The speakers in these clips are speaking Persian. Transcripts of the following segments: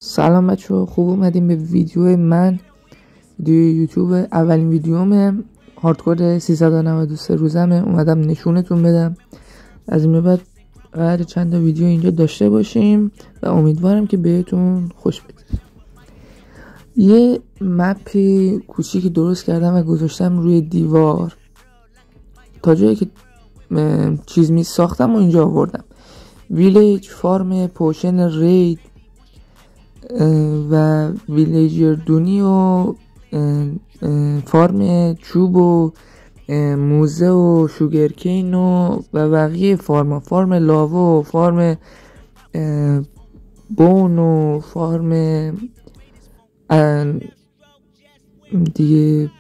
سلام بچه، خوب اومدیم به ویدیو من. ویدیو یوتیوب اولین ویدیومه، هاردکور 393 روزمه. اومدم نشونتون بدم. از این به بعد قرار چند تا ویدیو اینجا داشته باشیم و امیدوارم که بهتون خوش بگذره. یه مپ کوچیکی درست کردم و گذاشتم روی دیوار. تا جایی که چیز می ساختم و اینجا آوردم: ویلیج، فارم پوشن رید و ویلیجر دونی و فارم چوب و موزه و شوگرکین و بقیه فارم لاوا و فارم بون و فارم دیگه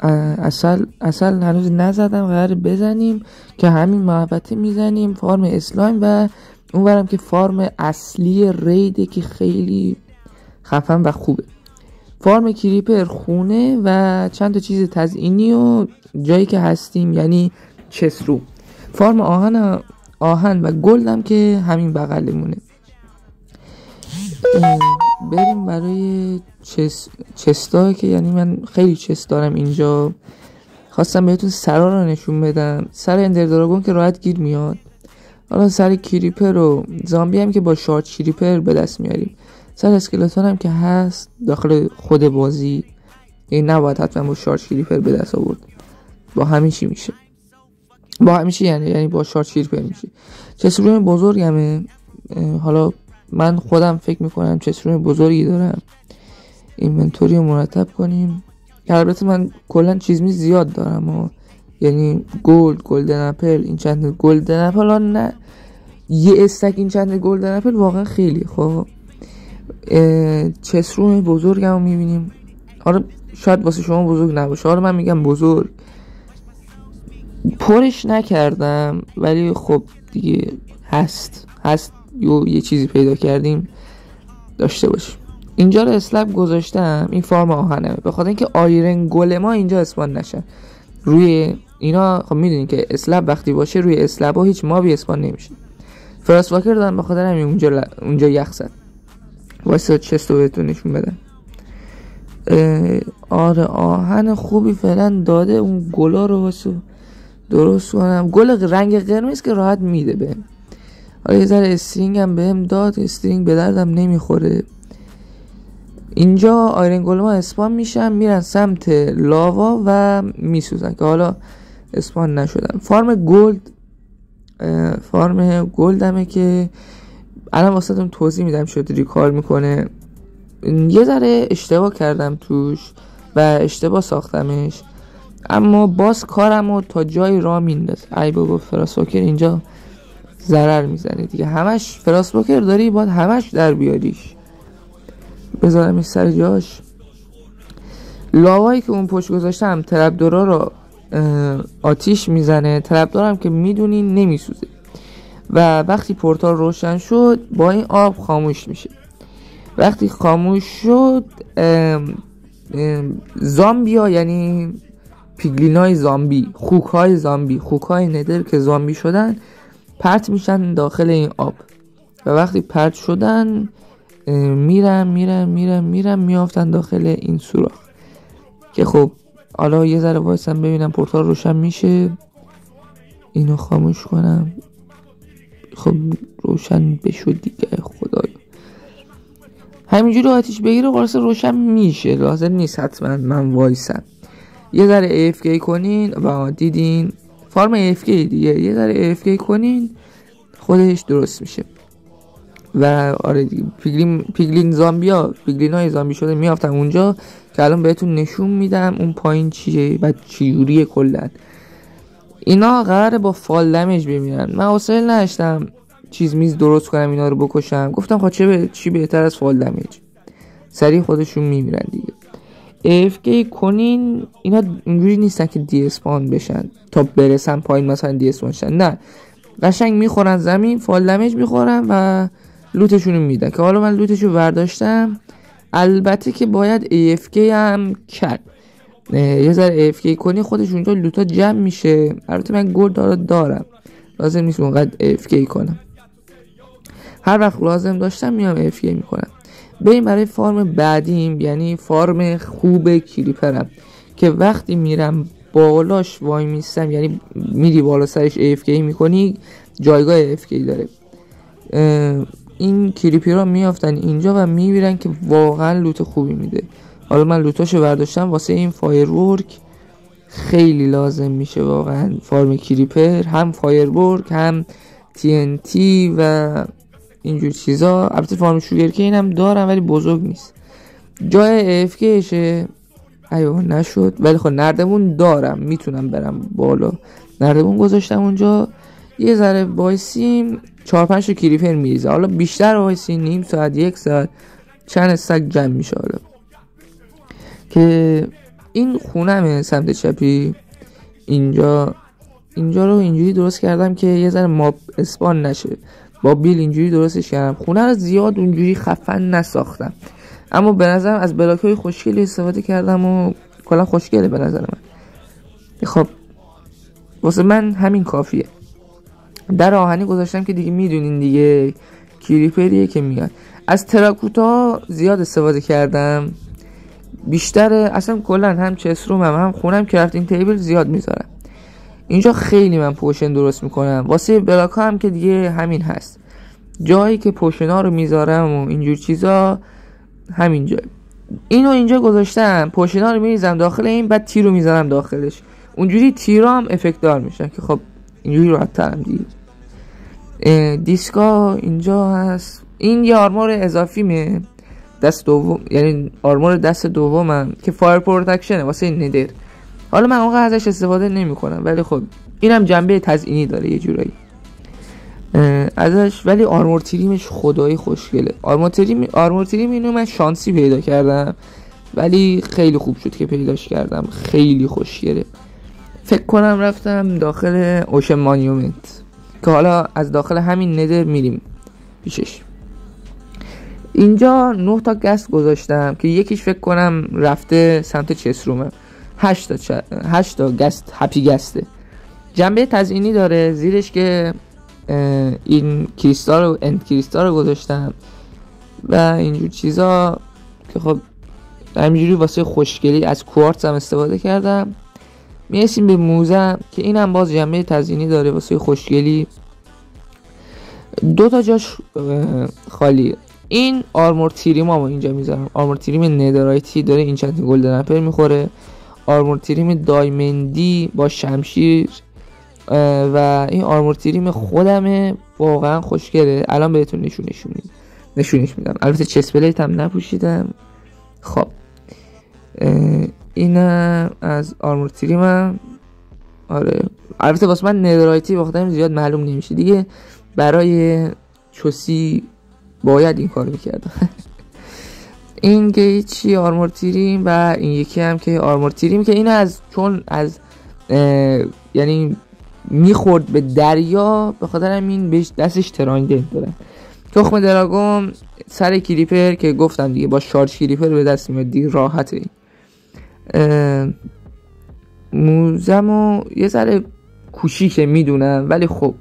اصل هنوز نزدم، قرار بزنیم که همین محبته میزنیم. فارم اسلایم و اونورم که فارم اصلی ریده که خیلی خفن و خوبه. فارم کریپر، خونه و چند تا چیز تزئینی و جایی که هستیم یعنی چسرو. فارم آهن و گلدم که همین بغلمونه. بریم برای چستا که یعنی من خیلی چست دارم اینجا. خواستم بهتون سرا رو نشون بدم. سر اندر دراگون که راحت گیر میاد. حالا سر کریپر و زامبی هم که با شارت کریپر به دست میاریم. سر اسکلتون هم که هست داخل خود بازی، این نباید حتما با شارت کریپر به دست آورد. با همیشه میشه، با همیشه یعنی با شارت کریپر میشه. چسروی بزرگمه. حالا من خودم فکر میکنم چسروی بزرگی دارم. اینونتوری رو مرتب کنیم. البته من کلا چیز زیاد دارم و یعنی گلدن اپل، این چند گلدن اپل ها نه یه استک، این چند گلدن اپل واقعا خیلی. خب چسروم بزرگم رو میبینیم. حالا شاید واسه شما بزرگ نباشه، حالا من میگم بزرگ. پرش نکردم ولی خب دیگه هست یه چیزی پیدا کردیم داشته باشیم. اینجا رو اسلب گذاشتم. این فارم آهنمه به خاطر اینکه آیرن گل ما اینجا اسپان نشن روی اینا. خب میدونین که اسلب وقتی باشه روی اسلب ها هیچ مابی اسپان نمیشه. فراست واکر دارم به خاطر همین اونجا یخ زد. واسه چستو بهتون نشون بدم. آره آهن خوبی فعلا داده. اون گلا رو واسه درست کنم. گل رنگ قرمز که راحت میده بهم. حالا یه ذره استرینگ هم بهم داد. استرینگ به دردم نمیخوره. اینجا آیرن گل ما اسپان میشن، میرن سمت لاوا و میسوزن که حالا اسپان نشدن. فارم گلدمه که الان واسهتون توضیح میدم چطوری کار میکنه. یه ذره اشتباه کردم توش و اشتباه ساختمش، اما باز کارمو تا جای راه میندازه. ای بابا فراست واکر اینجا ضرر میزنه دیگه. همش فراست واکر داری باید همش در بیاریش. بذارم سر جاش. لاوایی که اون پشت گذاشتم ترپدورا رو آتیش میزنه. ترپدورم که میدونین نمیسوزه و وقتی پورتال روشن شد با این آب خاموش میشه. وقتی خاموش شد زامبیا یعنی پیگلینای زامبی، خوکهای ندر که زامبی شدن پرت میشن داخل این آب و وقتی پرت شدن میرن میافتن داخل این سوراخ که خب حالا یه ذره وایسم ببینم پورتال روشن میشه. اینو خاموش کنم. خب روشن بشود دیگه خدایا. همینجوری آتیش بگیره قرص روشن میشه، لازم نیست حتما من وایسم. یه ذره AFK کنین و دیدین فارم AFK دیگه. یه ذره AFK کنین خودش درست میشه. و آره دیگه پیگلینای زامبی شده میافتن اونجا که الان بهتون نشون میدم اون پایین چیه و چجوریه. کلا اینا قراره با فال دمیج بمیرن. من حوصله نداشتم چیز درست کنم اینا رو بکشم. گفتم خب چی بهتر از فال دمیج، سریع خودشون میمیرن دیگه. AFK کنین. اینا اینجوری نیستن که دی اسپان بشن تا برسن پایین مثلا دی اسپان شن، نه قشنگ میخورن زمین، فال دمیج میخورن و لوتشونو میدن که حالا من لوتشو برداشتم. البته که باید AFK هم کرد. یه ذره AFK کنی خودش اونجا لوتا جمع میشه. البته من گلد دارم، لازم نیست اونقدر AFK کنم. هر وقت لازم داشتم میام AFK میکنم. بریم برای فارم بعدیم، یعنی فارم خوب کریپرم که وقتی میرم بالاش وای میستم، یعنی میری بالا سرش AFK میکنی، جایگاه AFK داره. این کریپرها میافتن اینجا و میبینن که واقعا لوت خوبی میده. حالا من لوتاشو برداشتم، واسه این فایرورک خیلی لازم میشه واقعا فارم کریپر، هم فایرورک هم TNT و اینجور چیزا. البته فارم شوگرکین هم دارم ولی بزرگ نیست. جای AFKشه ایوه نشد، ولی خب نردبون دارم، میتونم برم بالا. نردبون گذاشتم اونجا، یه ذره وایسیم 4-5 تا کریپر میریزه. حالا بیشتر وایسیم، نیم ساعت 1 ساعت چند استک جمع میشه. حالا که این خونمه سمت چپی، اینجا رو اینجوری درست کردم که یه ذره ماب اسپان نشه، با بیل اینجوری درستش کردم. خونه رو زیاد اونجوری خفن نساختم، اما به نظرم از بلاک‌های خوشگلی استفاده کردم و کلا خوشگله به نظر من. خب واسه من همین کافیه. در آهنی گذاشتم که دیگه میدونین دیگه کریپریه که میاد. از تراکوتا زیاد استفاده کردم، بیشتر اصلا کلا هم چسروم هم خونم کرافتینگ تیبل زیاد میذارم. اینجا خیلی من پوشن درست میکنم. واسه بلاک‌ها هم که دیگه همین هست، جایی که پوشن‌ها رو میذارم و اینجور چیزا همینجا. اینو اینجا گذاشتم، پوشن‌ها رو میریزم داخل این، بعد تیر رو میذارم داخلش، اونجوری تیرا هم افکت دار میشن که خب اینجوری راحت‌ترم دیگه. دیسکا اینجا هست. این یه آرمور اضافیمه دست دوم، یعنی آرمور دست دومم که فایر پروتکشنه واسه این ندر. حالا من اونقدر ازش استفاده نمی‌کنم ولی خب اینم جنبه تزیینی داره یه جورایی ازش. ولی آرمور تریمش خدایی خوشگله. آرمور تریم اینو من شانسی پیدا کردم ولی خیلی خوب شد که پیداش کردم، خیلی خوشگله. فکر کنم رفتم داخل اوشن مانیومنت که حالا از داخل همین ندر میریم پیشش. اینجا 9 تا گست گذاشتم که یکیش فکر کنم رفته سمت چسرومه. 8 تا گست هپی گسته. جنبه تزیینی داره زیرش که این کریستال رو گذاشتم و اینجور چیزا که خب همینجوری واسه خوشگلی از کوارتز هم استفاده کردم. میرسیم به موزه که این هم باز جنبه تزیینی داره واسه خوشگلی. 2 تا جاش خالیه. این آرمور تریم هم اینجا میذارم. آرمور تریم ندرایتی داره، این چند گلدن اپل میخوره. آرمور تریم دایمندی با شمشیر و این آرمور تریم خودمه، واقعا خوشگله. الان بهتون نشونش میدم. البته چست پلیت هم نپوشیدم. خب اینم از آرمور تریمم. آره البته واسه من ندرایتی وقتا زیاد معلوم نمیشه دیگه، برای چوسی باید این کار میکردم. این که چی آرمور تریم و این یکی هم که آرمور تریم که این از چون از یعنی میخورد به دریا، به خاطر همین بهش دستش تراندنت دارم. تخم دراگون سر کریپر که گفتم دیگه با شارژ کریپر به دست میاد دیگه، راحته. موزمو یه ذره کوچیکه میدونم ولی خب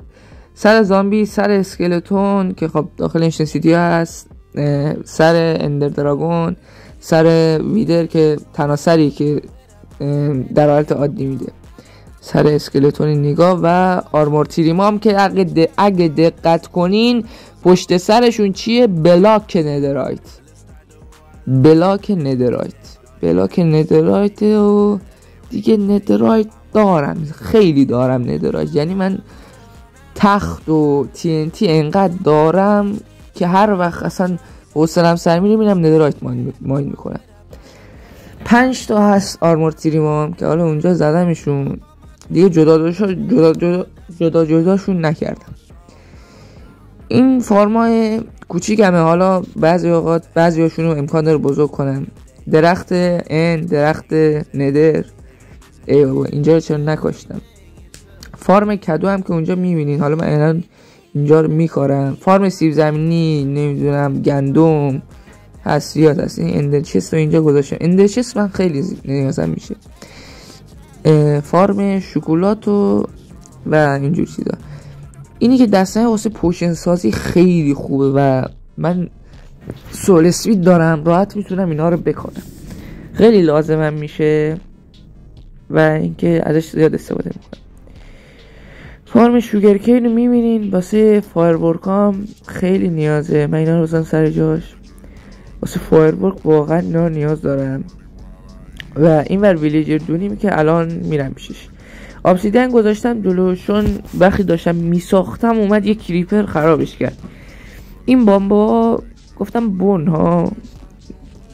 سر زامبی، سر اسکلتون که خب داخل اینشن سیتی هست، سر اندر دراگون، سر ویدر که تناسری که در حالت عادی میده، سر اسکلتون نگاه و آرمور تریمام که اگه دقت کنین پشت سرشون چیه؟ بلاک ندرایت و دیگه ندرایت دارم، خیلی دارم ندرایت. یعنی من تخت و TNT انقدر دارم که هر وقت اصلا حوصله‌ام سر میره میرم ندرایت ماین میکنم. 5 تا هست آرمور تریمام که حالا اونجا زدمشون دیگه، جداشون نکردم. این فارمای کوچیکمه، حالا بعضی اوقات بعضیاشونو امکان داره بزرگ کنم. درخت درخت ندر، ای بابا اینجا رو چرا نکاشتم. فارم کدو هم که اونجا میبینین، حالا من الان اینجا رو میکارم. فارم سیب زمینی، نمیدونم گندم هست، زیاد هست. این اندرچست رو اینجا گذاشتم. اندرچست من خیلی نیازم میشه. فارم شکلات و اینجور چیزا. اینی که دستنه واسه پوشن سازی خیلی خوبه و من سول اسپید دارم، راحت میتونم اینا رو بکنم. خیلی لازمم میشه و اینکه ازش زیاد استفاده میکنم. فارم شوگرکین رو میبینین واسه فایرورکام خیلی نیازه. من اینا رو بزنم سر جاش. واسه فایرورک واقعا اینا نیاز دارم. و این ور ویلیجر دونیم که الان میرم پیشش. ابسیدین گذاشتم جلوشون، وقتی داشتم میساختم اومد یک کریپر خرابش کرد. این بامبا گفتم بون ها،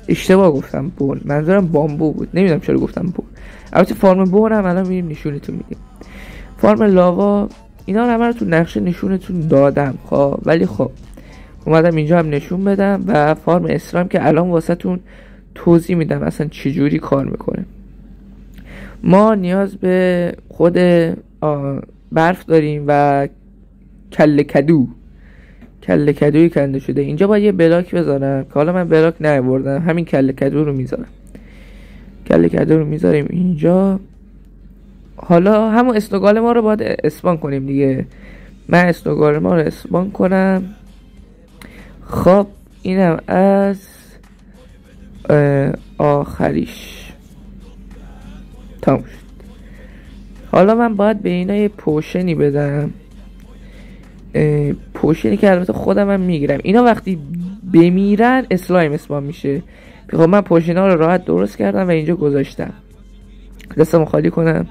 اشتباه گفتم بون، منظورم بامبو بود، نمیدونم چرا گفتم بون. البته فارم بون هم الان میریم نشونتون میدیم. فارم لاوا اینا رو همه رو تو نقشه نشونتون دادم خب، ولی خب اومدم اینجا هم نشون بدم. و فارم اسلام که الان واسه تون توضیح میدم اصلا چجوری کار میکنه. ما نیاز به خود برف داریم و کله کدوی کنده شده. اینجا باید یه بلاک بذارم که حالا من بلاک نیاوردم، همین کله کدو رو میذارم. کله کدو رو میذاریم اینجا. حالا همون استوگال ما رو باید اسپان کنیم دیگه. من استوگال ما رو اسپان کنم. خب اینم از آخریش تموم شد. حالا من باید به اینا یه پوشنی بدم، پوشنی که البته خودم هم میگیرم. اینا وقتی بمیرن اسلایم اسپان میشه. خب من پوشنا رو راحت درست کردم و اینجا گذاشتم. دستمو خالی کنم،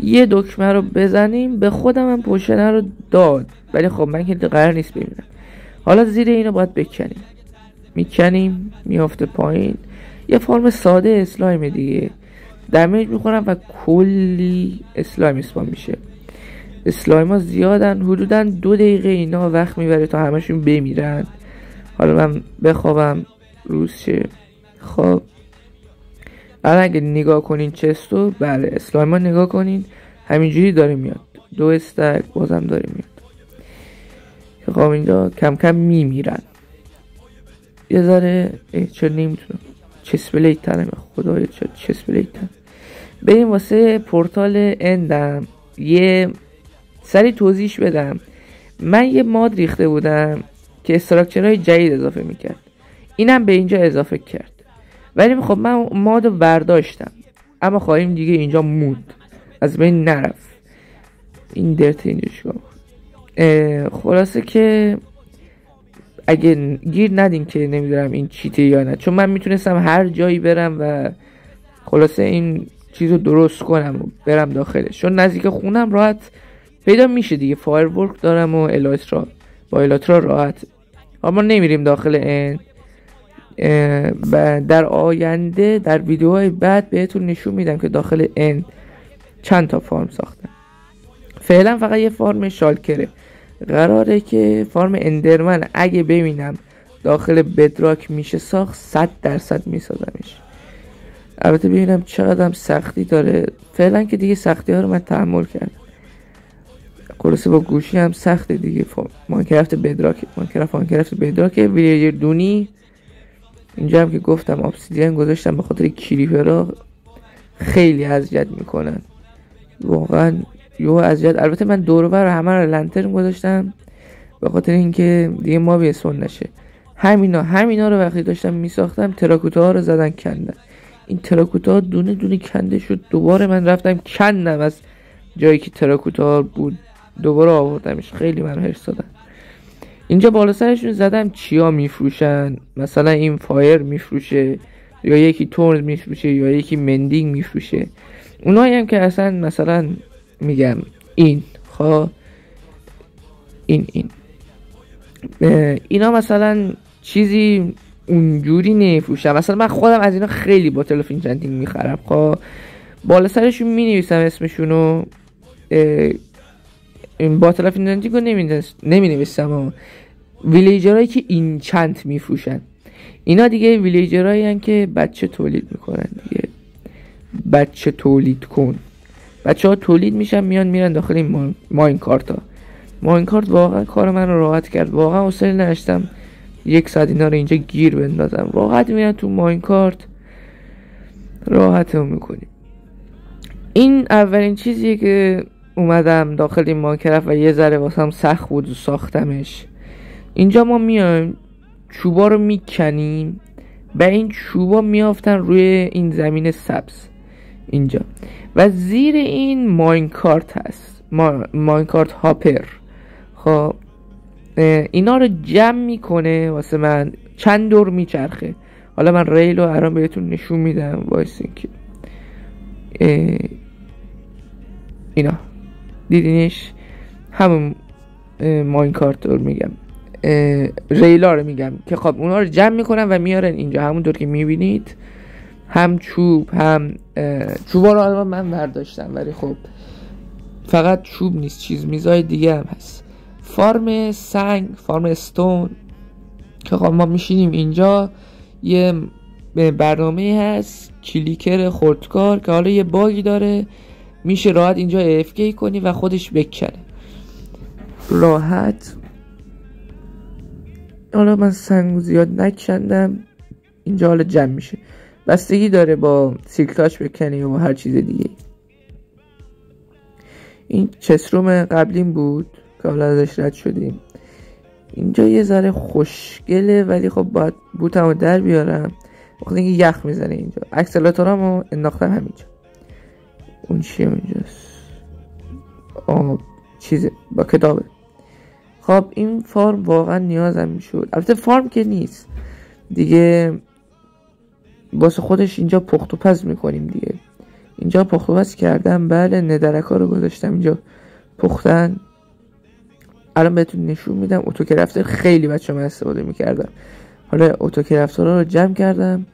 یه دکمه رو بزنیم، به خودم هم پوشنه رو داد. ولی خب من که قرار نیست بمیرم. حالا زیر اینو باید بکنیم، میکنیم میافته پایین. یه فرم ساده اسلایم دیگه، دمیج میخورم و کلی اسلایم اسپان میشه. اسلایم ها زیادن، حدودا 2 دقیقه اینا وقت میبره تا همشون بمیرن. حالا من بخوابم روز شه. خب الان اگه نگاه کنین چستو، بله اسلایم ها نگاه کنین همینجوری داره میاد، 2 استک بازم داره میاد. خب اینجا کم کم میمیرن. یه ذره چرا نمیتونم چسپلیت تنم، خدایا چرا چسپلیت تنم. بریم واسه پورتال اندم یه سری توضیحش بدم. من یه ماد ریخته بودم که استراکچرهای جدید اضافه میکرد، اینم به اینجا اضافه کرد. ولی خب من ماد رو برداشتم، اما خواهیم دیگه اینجا موند، از بین نرفت. این درت اینجا شکام. خلاصه که اگه گیر ندین که نمیدونم این چیته یا نه، چون من میتونستم هر جایی برم و خلاصه این چیزو درست کنم و برم داخلش، چون نزدیک خونم راحت پیدا میشه دیگه. فایرورک دارم و الایترا، با الایترا راحت. اما نمیریم داخل این. و در آینده در ویدیوهای بعد بهتون نشون میدم که داخل این چند تا فارم ساختم. فعلا فقط یه فارم شالکره. قراره که فارم اندرمن اگه ببینم داخل بدراک میشه ساخت 100% میسازمش. البته ببینم چقدر سختی داره. فعلا که دیگه سختی ها رو من تحمل کردم. خلاصه با گوشی هم سخته دیگه. ماینکرافت بدراک ویلیجر دونی. اینجا هم که گفتم ابسیدین گذاشتم به خاطر کریپرها خیلی اذیت میکنن واقعا، یه اذیت. البته من دور و بر همه رو لنترن گذاشتم به خاطر اینکه دیگه ما بیسون نشه. همینا رو وقتی داشتم میساختم تراکوتا ها رو زدن کندن. این تراکوتا ها دونه دونه کنده شد. دوباره من رفتم کندم از جایی که تراکوتا بود، دوباره آوردمش. خیلی من هرس دادن. اینجا بالا سرشون زدم چیا میفروشن، مثلا این فایر میفروشه، یا یکی تورن میفروشه، یا یکی مندینگ میفروشه. اونایی هم که اصلا مثلا میگم این اینا مثلا چیزی اونجوری نمیفروشن. مثلا من خودم از اینا خیلی باتل اف اینچنتینگ میخرم. خب بالا سرشون مینویسم اسمشونو. این باتل اف اینچنتینگ رو نمینویسم. ویلیجرهایی که اینچنت میفروشن اینا دیگه ویلیجرهایی هن که بچه تولید میکنن دیگه. بچه تولید کن. بچه ها تولید میشن میرن داخل این ماینکارت ها. ماینکارت واقعا کار من رو راحت کرد. واقعا حوصله نداشتم 1 ساعت اینا رو اینجا گیر بندازم. راحت میرن تو ماینکارت، راحت هم میکنیم. این اولین چیزیه که اومدم داخل این ماینکرافت و یه ذره واسم سخت بود و ساختمش. اینجا ما میایم چوبا رو میکنیم و این چوبا میافتن روی این زمین سبز اینجا و زیر این ماینکارت هست، ماینکارت هاپر. خب اینا رو جمع میکنه واسه من، چند دور میچرخه. حالا من ریل رو الان بهتون نشون میدم، وایسین که اینا دیدینش، همون ماینکارت رو میگم، ریلا رو میگم که خب اونا رو جمع میکنن و میارن اینجا. همونطور که میبینید هم چوب هم چوبا رو الان من برداشتم، ولی خب فقط چوب نیست، چیزای دیگه هم هست. فارم سنگ، فارم استون که خب ما میشینیم اینجا. یه برنامه هست کلیکر خردکار که حالا یه باگی داره، میشه راحت اینجا AFK کنی و خودش بکنه راحت. حالا من سنگو زیاد نکشندم اینجا، حالا جمع میشه، بستگی داره با سیلکاش بکنی یا با هر چیز دیگه. این چسروم قبلیم بود که حالا ازش رد شدیم. اینجا یه ذره خوشگله ولی خب باید بوتمو در بیارم، وقتی اینکه یخ میزنه اینجا. اکسلراتورامو انداختم همینجا. اون چیه اونجاست؟ چیزه با کتابه. خب این فارم واقعا نیازم میشد، البته فارم که نیست دیگه، واسه خودش اینجا پخت و پز میکنیم دیگه. اینجا پخت و پز کردم، بله ندرکا رو گذاشتم اینجا پختن. الان بهتون نشون میدم. اتوکرفتر خیلی بچه من استفاده میکردم، حالا اتوکرفتر رو جمع کردم.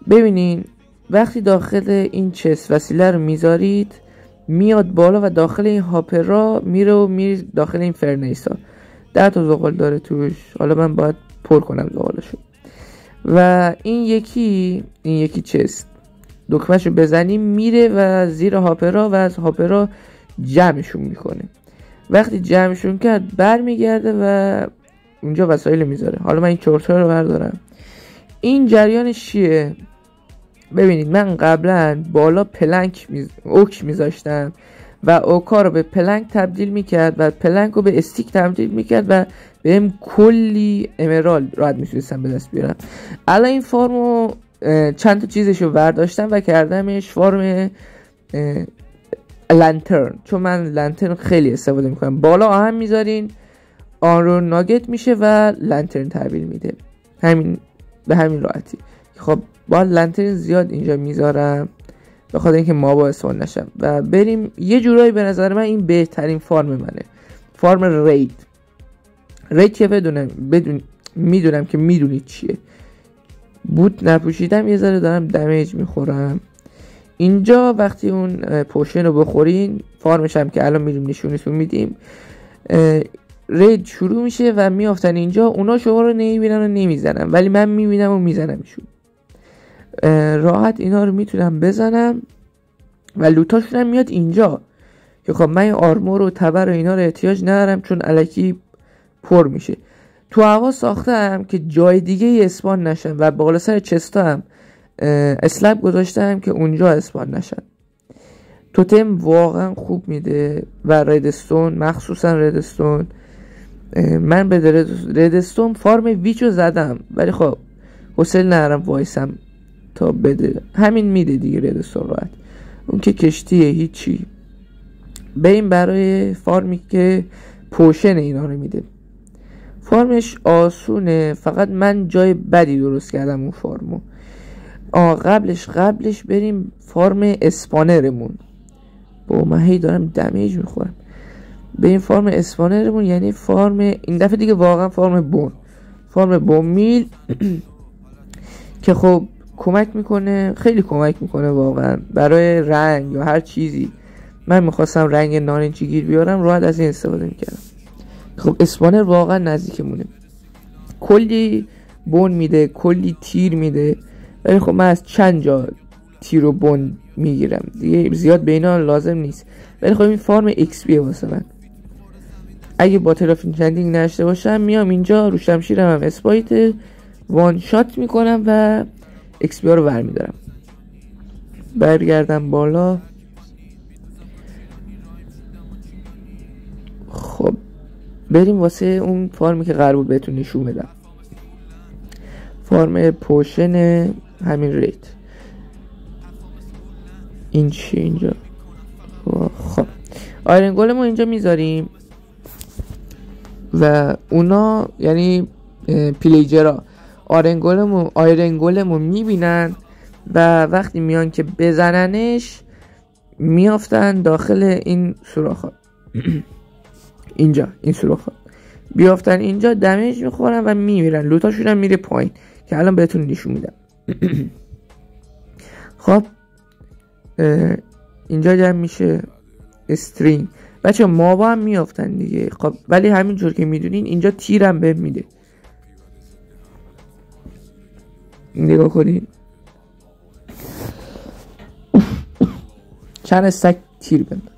ببینین وقتی داخل این چست وسیله رو میذارید میاد بالا و داخل این هاپرا میره داخل این فرنیس ها. 10 تا زغال داره توش، حالا من باید پر کنم زغالشو. و این یکی چست دکمهشو بزنیم میره و زیر هاپرا و از هاپرا جمعشون میکنه. وقتی جمعشون کرد برمیگرده و اونجا وسایل میذاره. حالا من این چرت‌ها رو بردارم. این جریانش چیه؟ ببینید من قبلا بالا پلنک اوک میذاشتم و اوکا رو به پلنک تبدیل میکرد و پلنک رو به استیک تبدیل میکرد و بهم کلی امرالد راحت میتونستم به دست بیارم. الان این فارمو چند تا چیزشو برداشتم و کردمش فارم لانترن، چون من لانترن خیلی استفاده میکنم. بالا آهن میذارین آرون ناگت میشه و لانترن تحویل میده، همین به همین راحتی. خب با لانترن زیاد اینجا میذارم به خاطر اینکه مابا اسپان نشم. و بریم یه جورایی به نظر من این بهترین فارم منه، فارم رید که میدونم که میدونید چیه. بوت نپوشیدم یه ذره دارم دمیج میخورم اینجا. وقتی اون پوشن رو بخورین فارمش هم که الان میریم نشونتون میدیم، رید شروع میشه و میافتن اینجا. اونا شما رو نمیبینن و نمیزنن، ولی من میبینم و میزنمشون. راحت اینا رو میتونم بزنم و لوتاشون هم میاد اینجا که خب من آرمور و تبر و اینا رو احتیاج ندارم چون الکی پر میشه. تو هوا ساختم که جای دیگه اسپان نشن و بالا سر چستا هم اسلب گذاشتم که اونجا اسپان نشن. توتم واقعا خوب میده و ردستون، مخصوصا ردستون. من به ردستون فارم ویچو زدم ولی خب حوصله ندارم وایسم تا بده، همین میده دیگه ردستون راحت. اون که کشتیه هیچی. بریم برای فارمی که پوشن اینا رو میده. فارمش آسونه، فقط من جای بدی درست کردم اون فارمو. قبلش بریم فارم اسپانرمون. با من هی دارم دمیج میخورم. به این فارم اسپانرمون، یعنی فارم این دفعه دیگه واقعا فارم بون میل که خب کمک میکنه، خیلی کمک میکنه واقعا برای رنگ یا هر چیزی. من میخواستم رنگ نارنجی گیر بیارم، راحت از این استفاده میکردم. خب اسپانر واقعا نزدیکمونه، کلی بون میده، کلی تیر میده، ولی خب من از چند جا تیر و بون میگیرم دیگه، زیاد به اینا لازم نیست. ولی خب این فارم ایکس پی واسه من. اگه با ترافین چندینگ نشته باشم میام اینجا رو شمشیرم هم اسپایت وان شات میکنم و ایکس پی ها رو ور میدارم. برگردم بالا. خب بریم واسه اون فارمی که قرار بود بهتون نشون بدم. فارم پوشن همین ریت. این چی اینجا؟ خب آیرن گولم رو اینجا میذاریم و اونا یعنی پیلیجرها آیرن گولم رو میبینن و وقتی میان که بزننش میافتن داخل این سوراخ‌ها. اینجا این سوراخ‌ها بیافتن اینجا، دمیج میخورن و میمیرن، لوتاشون هم میره پایین که الان بهتون نشون میدم. خب اینجا جمع میشه استرینگ. بچه مابا هم میافتن دیگه. خب ولی همینجور که میدونین اینجا تیرم به میده. نگاه کنین چند استک تیر بنداد.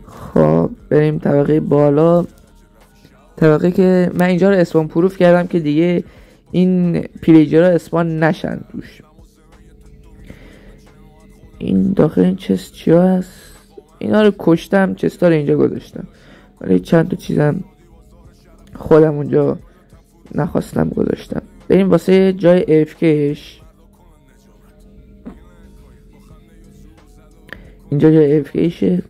خب بریم طبقه بالا، طبقه که من اینجا رو اسپان پروف کردم که دیگه این پیلیجرها اسپان نشن توش. این داخل این چست چیا هست؟ اینا رو کشتم، چستا رو اینجا گذاشتم، ولی چند تا چیزم خودم اونجا نخواستم گذاشتم. بریم واسه جای AFKش. اینجا جای AFKشه.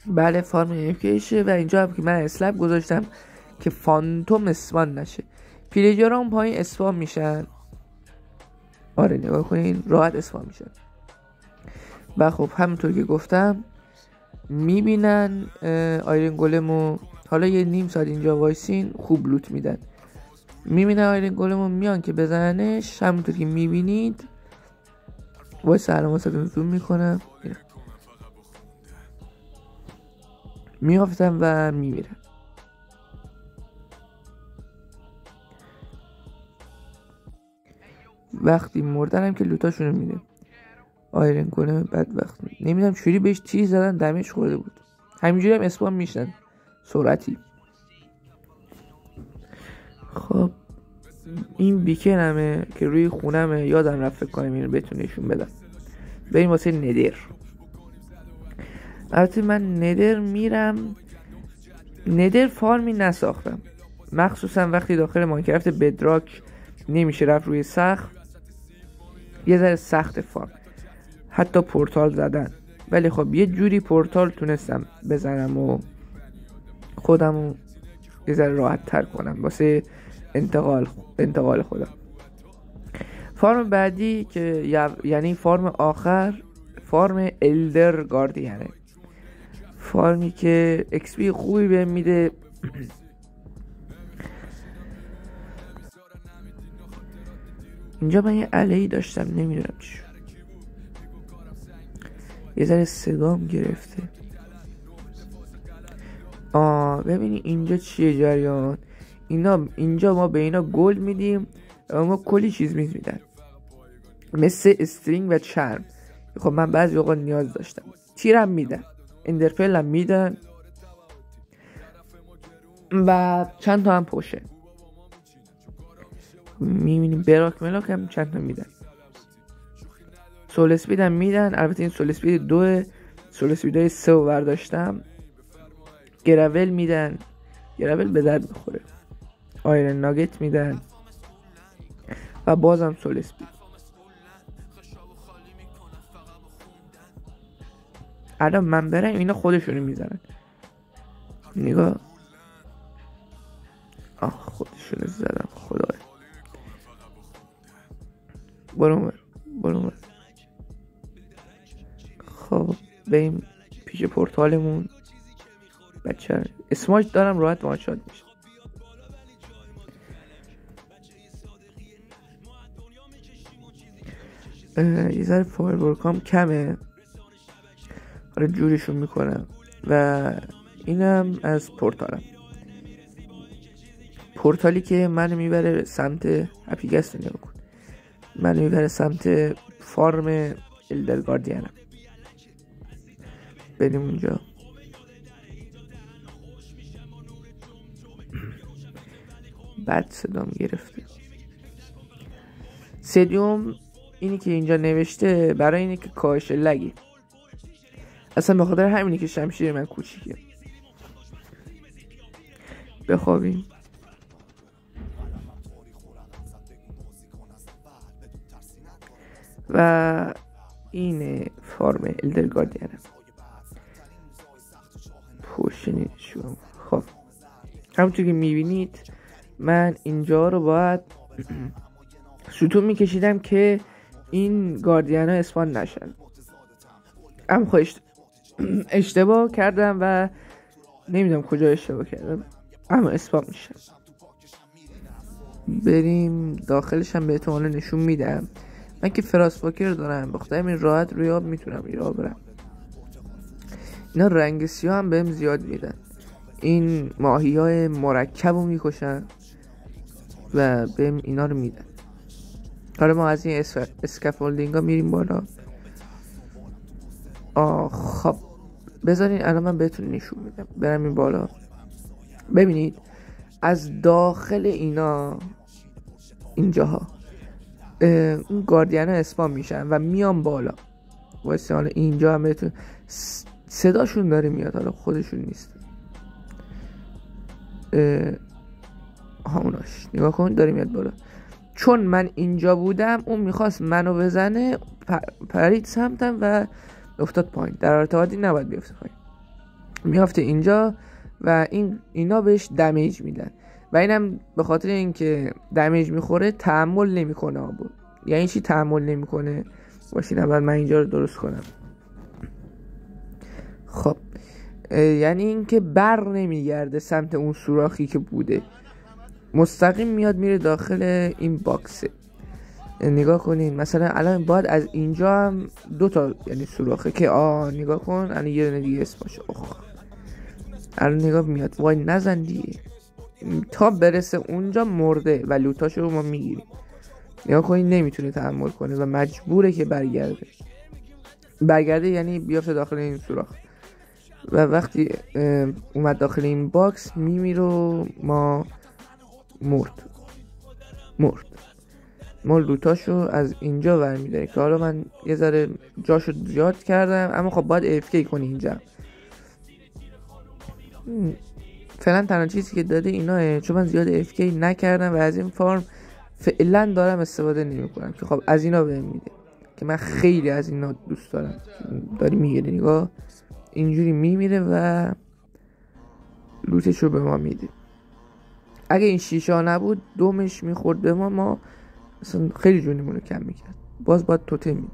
بله فارم AFKشه و اینجا هم که من اسلپ گذاشتم که فانتوم اسپان نشه. پیلیجرها اون پایین اسپان میشن. آره نگاه کنین راحت اسپان میشن و خب همونطور که گفتم میبینن آیرن گولمو. حالا یه نیم ساعت اینجا وایسین خوب لوت میدن. میبینن آیرن گولمو میان که بزننش، همونطور که میبینید وایس علاماتتون زوم میکنم، میافتن و میمیرن. وقتی مردن هم که لوتاشونو میده. آیرن گولم بدبخت نمیدونم چوری بهش چیز زدن دمیج خورده بود، همینجوری هم اسپام میشن سرعتی. خب این بیکن همه که روی خونمه، یادم رفت فکر کنم اینو بهتون نشون بدم. بریم واسه ندر. البته من ندر میرم، ندر فارمی نساختم، مخصوصا وقتی داخل ماینکرافت بدراک نمیشه رفت روی سخت، یه ذره سخت فارم، حتی پورتال زدن. ولی خب یه جوری پورتال تونستم بزنم و خودمو یه ذره راحت تر کنم واسه انتقال خودم. فارم بعدی که یعنی فارم آخر، فارم الدر گاردینه، فارمی که XP خوبی بهم میده. اینجا من یه علهی داشتم نمیدونم چی شد، یه ذره صدام گرفته. ببینی اینجا چیه جریان. اینجا ما به اینا گل میدیم و ما کلی چیز میدن مثل استرینگ و چرم. خب من بعضی اوقات نیاز داشتم. تیرم میدن، اندرپل هم میدن و چند تا هم پوشه میبینیم. براک ملاک هم چند تا میدن. سول اسپید هم میدن. البته این سول اسپید 2، سول اسپید 3 رو برداشتم. گرول میدن، گرول به درد میخوره. آیرن ناگت میدن و بازم سول اسپید. الان من برم اینا خودشونو میزنن. نگاه خودشونو زدن. خدای برو. خب بریم پیش پورتالمون. بچه اسماج دارم راحت وان شات میشه. یه ذره فایرورکام کمه، حالا جوریشون میکنم. و اینم از پورتالی که منو میبره سمت اپیگست. نگاه کن، منو میبره سمت فارم الدر گاردینم. بریم اونجا. بعد صدام گرفته. سدیوم اینی که اینجا نوشته برای اینی که کاهش لگی، اصلا به خاطر همینی که شمشیر من کوچیکه. بخوابیم. و این فارم الدر گاردین پوشنیدشون. خب همونطور که میبینید من اینجا رو باید ستون میکشیدم که این گاردین ها اسپان نشن. اما خواهش اشتباه کردم و نمیدونم کجا اشتباه کردم، اما اسپان میشن. بریم داخلش هم بهتون حالا نشون میدم. من که فراس فاکر دارم بخاطر این راحت روی آب میتونم ایرا برم. اینا رنگ سیاه هم بهم زیاد میدن. این ماهی های مرکب رو میکشن و بهم اینا رو میدن. حالا ما از این اسکافولدینگ ها میریم بالا. خب بذارین الان من بهتون نشون میدم. برم این بالا. ببینید از داخل اینا اینجاها این گاردین ها اسپام میشن و میان بالا. واسه حالا اینجا هم بهتون صداشون داره میاد، حالا خودشون نیست. اوناش نگاه کن داره میاد بالا. چون من اینجا بودم اون میخواست منو بزنه، پرید سمتم و افتاد پایین. در ارتباطی نباید بیفته پایین، میافته اینجا و اینا بهش دمیج میدن و اینم به خاطر اینکه دمیج میخوره تحمل نمیکنه آبو. یعنی چی تحمل نمیکنه؟ باشین اول من اینجا رو درست کنم. خب یعنی اینکه بر نمیگرده سمت اون سوراخی که بوده، مستقیم میاد میره داخل این باکسه. نگاه کنین مثلا الان باید از اینجا هم 2 تا یعنی سوراخه که نگاه کن الان یه دونه دیگه اسمش الان نگاه میاد. وای نزن دیگه، تا برسه اونجا مرده و لوتاشو رو ما میگیریم. نگاه کنین نمیتونه تحمل کنه و مجبوره که برگرده یعنی بیافته داخل این سوراخ و وقتی اومد داخل این باکس میمیره و ما مرد. ما لوتاشو از اینجا برمی‌داریم که حالا من یه ذره جاشو زیاد کردم، اما خب باید AFK کنی اینجا. فعلا تنها چیزی که داده ایناه، چون من زیاد AFK نکردم و از این فارم فعلا دارم استفاده نمی‌کنم که خب از اینا بهم میده که من خیلی از اینا دوست دارم. داری میگیره نگاه اینجوری میمیره و لوتشو به ما میده. اگه این شیشه ها نبود دومش میخورد به ما اصلا خیلی جونمونو کم میکرد. باز باید توتم میداد،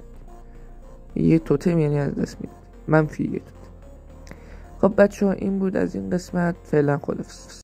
یه توتم یعنی از دست میداد، منفی یه توتم. خب بچه ها این بود از این قسمت. فعلا خداحافظ.